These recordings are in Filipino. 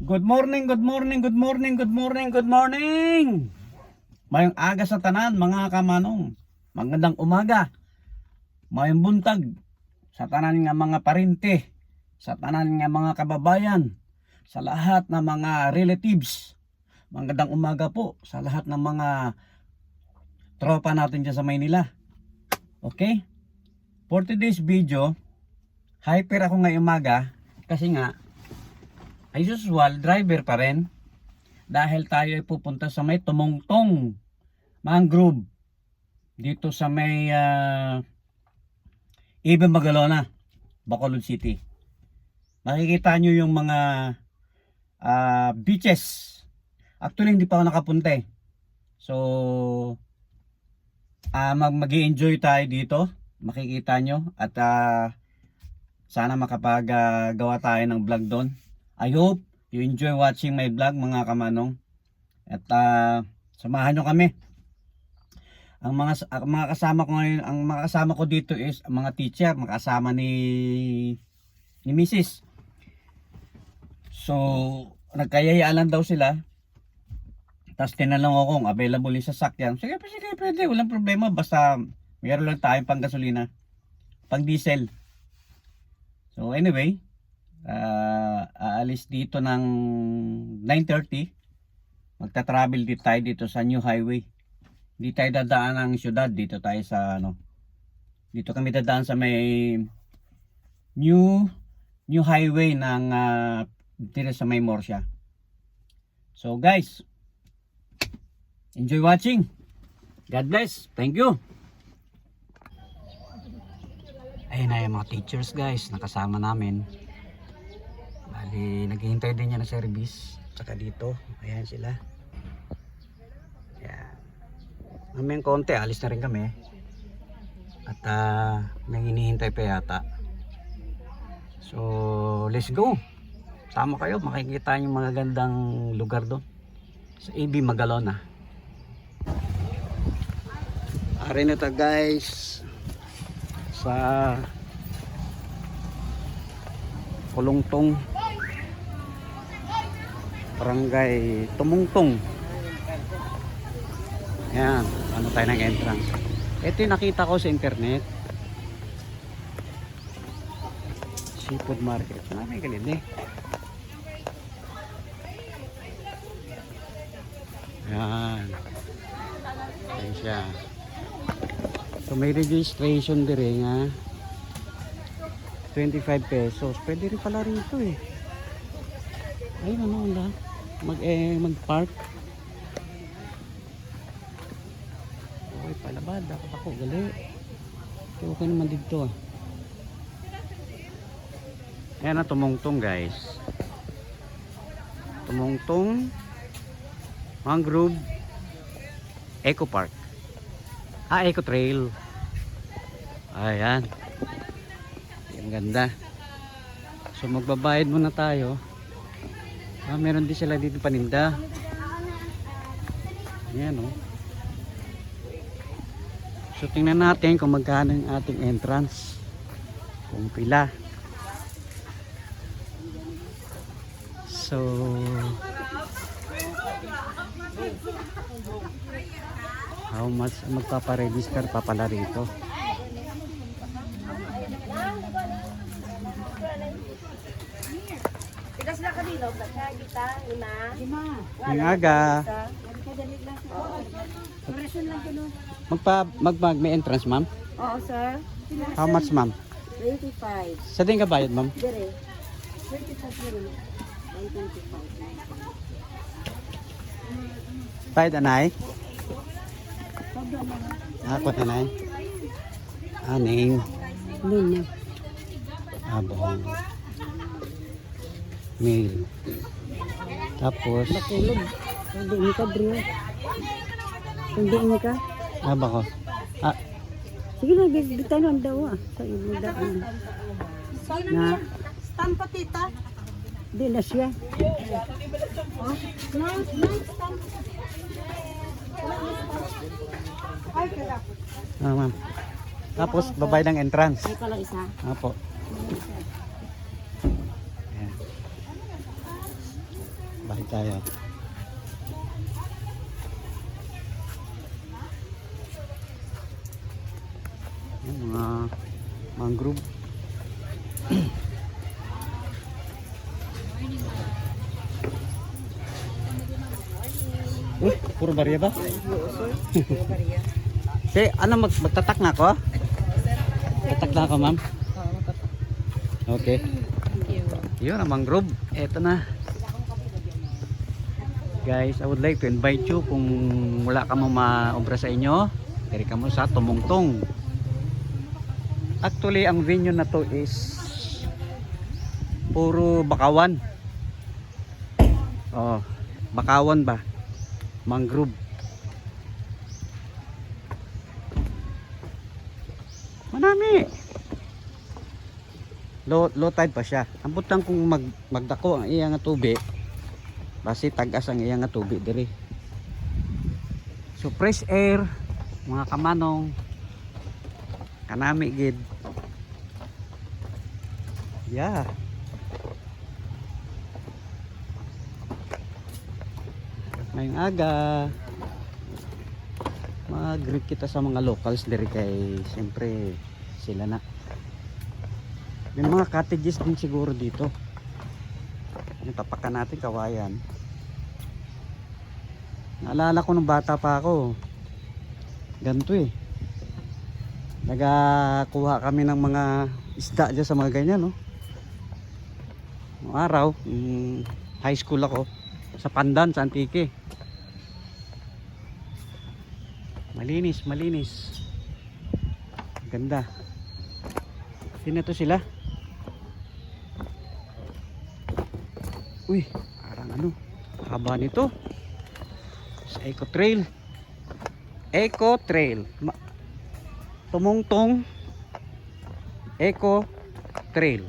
Good morning, good morning, good morning, good morning, good morning. Mayong aga sa tanan mga kamanong. Magandang umaga. Mayong buntag sa tanan nga mga parente, sa tanan nga mga kababayan, sa lahat ng mga relatives. Magandang umaga po sa lahat ng mga tropa natin dyan sa Maynila. Okay? For today's video, hyper ako ngayong umaga kasi nga as usual, driver pa rin dahil tayo ay pupunta sa may Tumongtong Mangrove dito sa may Ibang Magalona, Bacolod City. Makikita nyo yung mga beaches. Actually hindi pa ako nakapunta eh. So mag-i-enjoy tayo dito, makikita nyo at sana makapagawa tayo ng vlog doon. I hope you enjoy watching my vlog mga kamanong. At samahan nyo kami. Ang mga kasama ko ngayon, ang mga kasama ko dito is ang mga teacher, makasama ni Mrs. So, nagkayayaan lang daw sila. Tapos tinanong ako kung available yung sasakyan. Sige, pwede, walang problema. Basta mayroon lang tayong pang gasolina, pang diesel. So anyway, aalis dito ng 9:30. Magta-travel dito tayo dito sa New Highway. Hindi tayo dadaan ng syudad, dito tayo sa dito kami dadaan sa may New Highway ng dito sa may Morsia. So guys, enjoy watching. God bless. Thank you. Ayun na yung mga teachers guys, nakasama namin. Bali, naghihintay din niya ng service. Tsaka dito, ayan sila. Ayan. Mamayang konti, alis na rin kami. At may hinihintay pa yata. So, let's go. Sama kayo, makikita yung mga gandang lugar doon. Sa Ibang Magalona. Ari na ta guys. Sa Kulungtong Barangay Tumongtong. Ayan, ano tayo ng entrance. Ito yung nakita ko sa internet, seafood market. May galit eh. Ayan, ayan siya. So may registration din nga 25 pesos. Pwede rin pala rito eh. Ayun ano wala. Mag-park. Okay pala ba? Dapat ako gali. Okay naman dito ah. Ayan na Tumongtong guys. Tumongtong Mangrove Eco Park. Eco Trail. Ayan. Ang ganda. So magbabayad muna tayo. Meron din sila dito paninda. Ayan o. So tingnan natin kung magkano yung ating entrance. Kung pila. So how much magpaparegister pa pala rito. Ang aga. May entrance ma'am? Oo sir. How much ma'am? 25. Sa din ka bayad ma'am? Dire. 25. Bayad anay? Ako anay? Aning. Lino. Abong. Mail. Tapos Bakulog. Hindi ka bro. Hindi ka. bako. Sige na, bigtan ang daw sa ibo daan. Na Stan patita. di na siya. Ma'am. Tapos babayad ng entrance. Ay pala isa. Apo. Ayan. Balik tayo. Yung mga mangrove. Uy, puro barya ba? Ano magtatak na ako? Tatak na ako, ma'am. Okay. Yun ang mangrove. Eto na. Guys, I would like to invite you kung wala ka mo maobra sa inyo, diri ka mo sa Tumungtong. Actually, ang venue na to is puro bakawan. Oh, bakawan ba? Mangrove. Manami. Low tide pa siya. Ang butang kung magdako ang iyang nga tubig, basi tagas ang iyang nga tubig diri. So fresh air, mga kamanong, kanami gid. Yeah. Ngayong aga, mag-greet kita sa mga locals diri kay siyempre sila na. May mga cottages din siguro dito. Yung tapakan natin kawayan. Naalala ko nung bata pa ako. Ganito eh. Nagakuha kami ng mga isda dyan sa mga ganyan, no? Noong araw, high school ako sa Pandan, sa Antique. Malinis, malinis. Ganda. Sino to sila? Uy, parang ano, haba nito. Sa Eco Trail. Eco Trail. Tumungtong Eco Trail.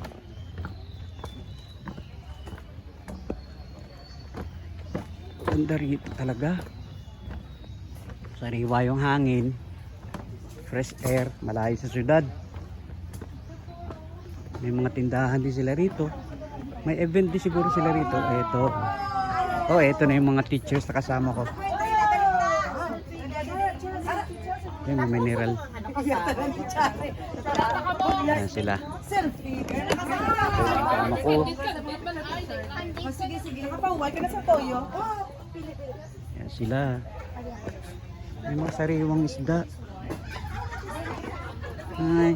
Ganda rito talaga. Sariwa yung hangin. Fresh air, malayo sa syudad. May mga tindahan din sila rito. May event din siguro sila rito. Ito. Oh, ito na yung mga teachers na kasama ko. Yan, may mineral. Yan sila. Kasama ko. Sige, sige. Nakapauwal ka na sa toyo. Yan sila. May mga sariwang isda. Hi.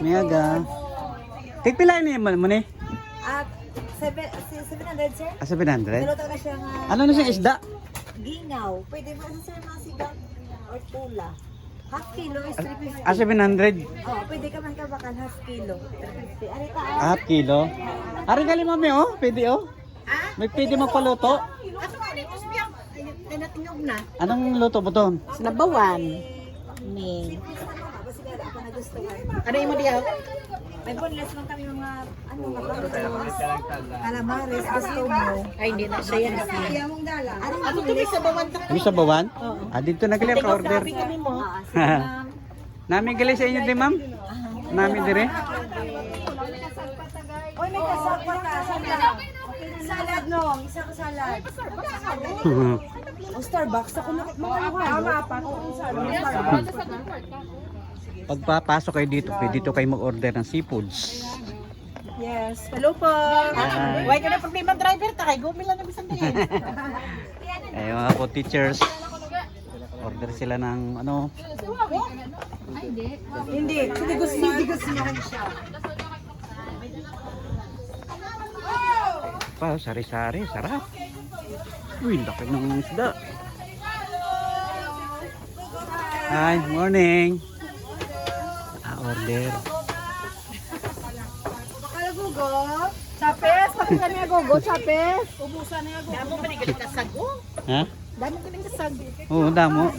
May aga. Tigpila ni mo ni? At 700, sir? 700. Niluto na siya nga. Ano na siya isda? Gingaw. Pwede mo sa sir mga sigang or tula. Half kilo is 350. 700. Oh, pwede ka man kabakan half kilo. 350. Ari ka. Half kilo. Ari gali mami oh, pwede oh. May pwede magpaluto. Ato ka dito siyang tinatingog na. Anong luto mo to? Sinabawan. Ni. Ano yung mo diyaw? May boneless lang kami mga ano calamares, gusto mo. Ay, hindi na siya yan. Ano to sa bawan ta? Yung sa bawan? Ah, dito na gali ka order. Kami mo. Nami gali sa inyo di ma'am? Nami dire. Oy, may kasal pa ka. Salad no, isang salad. O Starbucks ako na mga tama pa kung Starbucks. Pagpapasok kayo dito, pwede dito kayo mag-order ng seafoods. Yes. Hello po. Why ka na problema driver ta kay gumila na bisan din. Eh mga po teachers, order sila ng ano. Hindi. Sige gusto niya siya. Pa, sari-sari, sarap. Uy, laki ng isda. Hi, morning. Order. Kala gugo. Chapes, pakita niya gugo, chapes. Ubusan niya gugo. Damo manigalit ka sago. Ha? Damo galing ka sago. Oo, damo.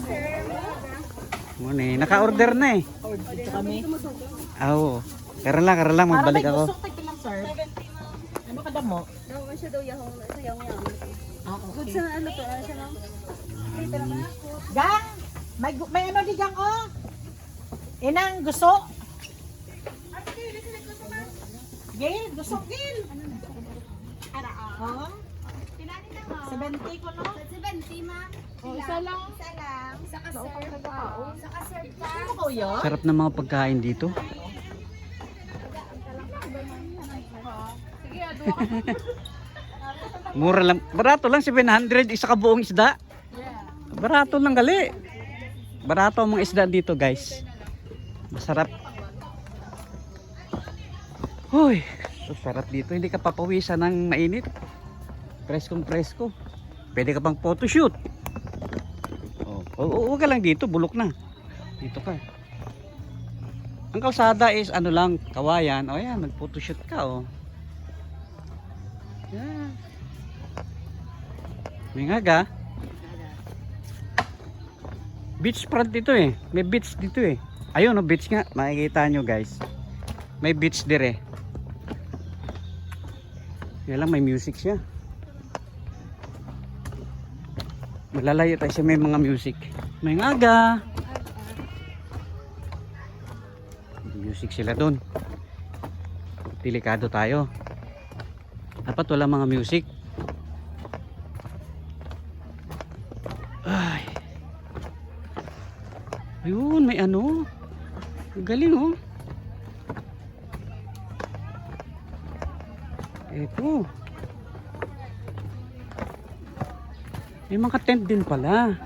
Morning. Naka-order na eh. Order kami. Oo. Kara lang, magbalik ako. Para may lang, sir. Ano ka damo? Daw siya daw yung sa yang. Okay. Sa ano to, siya lang. Gang, may ano di gang oh. Inang gusto. Gil, gusto gil. Oh. 70 ko no? 70, ma'am. Isa lang. Isa lang. Isa ka-serve. Isa ka-serve ka. Ano ko yun? Sarap ng mga pagkain dito. Sige, Mura lang. Barato lang 700 isa ka buong isda. Barato lang gali. Barato ang mga isda dito, guys. Masarap. Hoy, so sarap dito. Hindi ka papawisan ng mainit. Preskong presko. Pwede ka pang photoshoot. Oh, huwag ka lang dito, bulok na. Dito ka. Ang kalsada is ano lang, kawayan. O yan, mag-photoshoot ka, oh. Yan. May ngaga. Beach front dito eh. May beach dito eh. Ayun, no, beach nga. Makikita nyo, guys. May beach dire. Yan lang, may music siya. Malalayo tayo siya, may mga music. May ngaga. May music sila doon. Delikado tayo. Dapat wala mga music. Ay. Ayun, may ano. Galing oh. Ito. May mga tent din pala.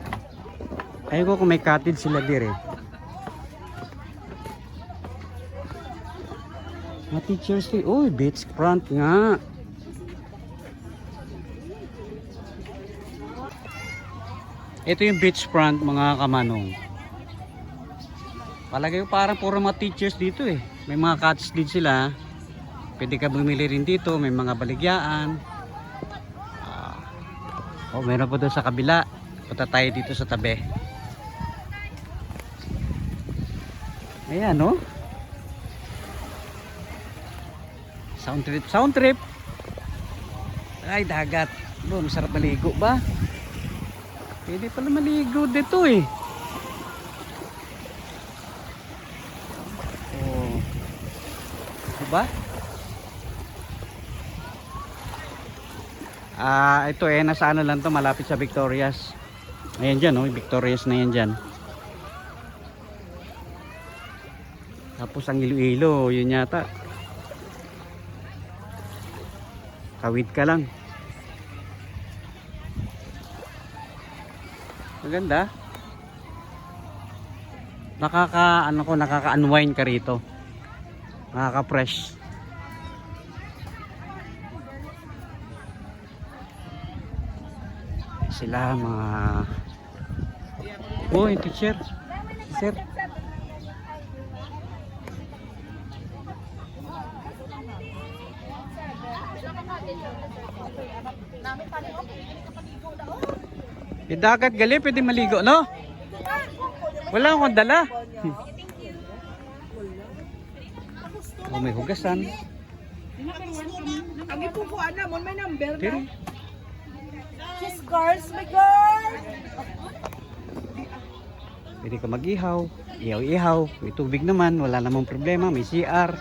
Ayaw ko kung may cottage sila dire. Mga teachers din. Uy, beach front nga. Ito yung beach front mga kamanong. Palagay ko parang puro mga teachers dito eh. May mga cottage din sila. Pwede ka bumili rin dito. May mga baligyaan. Oh, meron po doon sa kabila. Punta tayo dito sa tabi. Ayan, no? Sound trip, sound trip. Ay, dagat. Doon, masarap maligo ba? Pwede pala maligo dito eh. Oh. Diba? Ito eh, nasa ano lang to, malapit sa Victorias. Ayan dyan, oh, Victorias na yan dyan. Tapos ang Iloilo, yun yata. Kawid ka lang. Maganda. Nakaka-unwind ka rito. Nakaka-fresh. Sila mga oh, teacher. Sir. Dagat gali, pwede maligo, no? Wala akong dala. Oh, may hugasan. Ang ipupuan na mo, may number Pero, na. Cheese girls, my girl! pwede ka mag-ihaw. Ihaw-ihaw. May tubig naman, wala namang problema. May CR.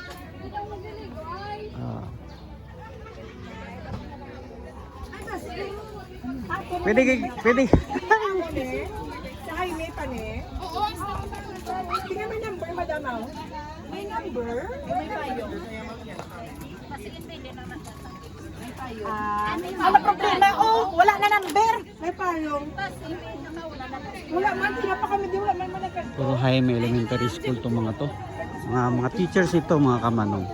Pwede. Sa highway pa ne? Oo. Tingnan may number, madam. May number? May tayo. Ano problema? Oh, wala na number. May payong. Wala man, sila pa kami di wala man man. Puro Jaime Elementary School to mga to. Mga teachers ito, mga kamanong.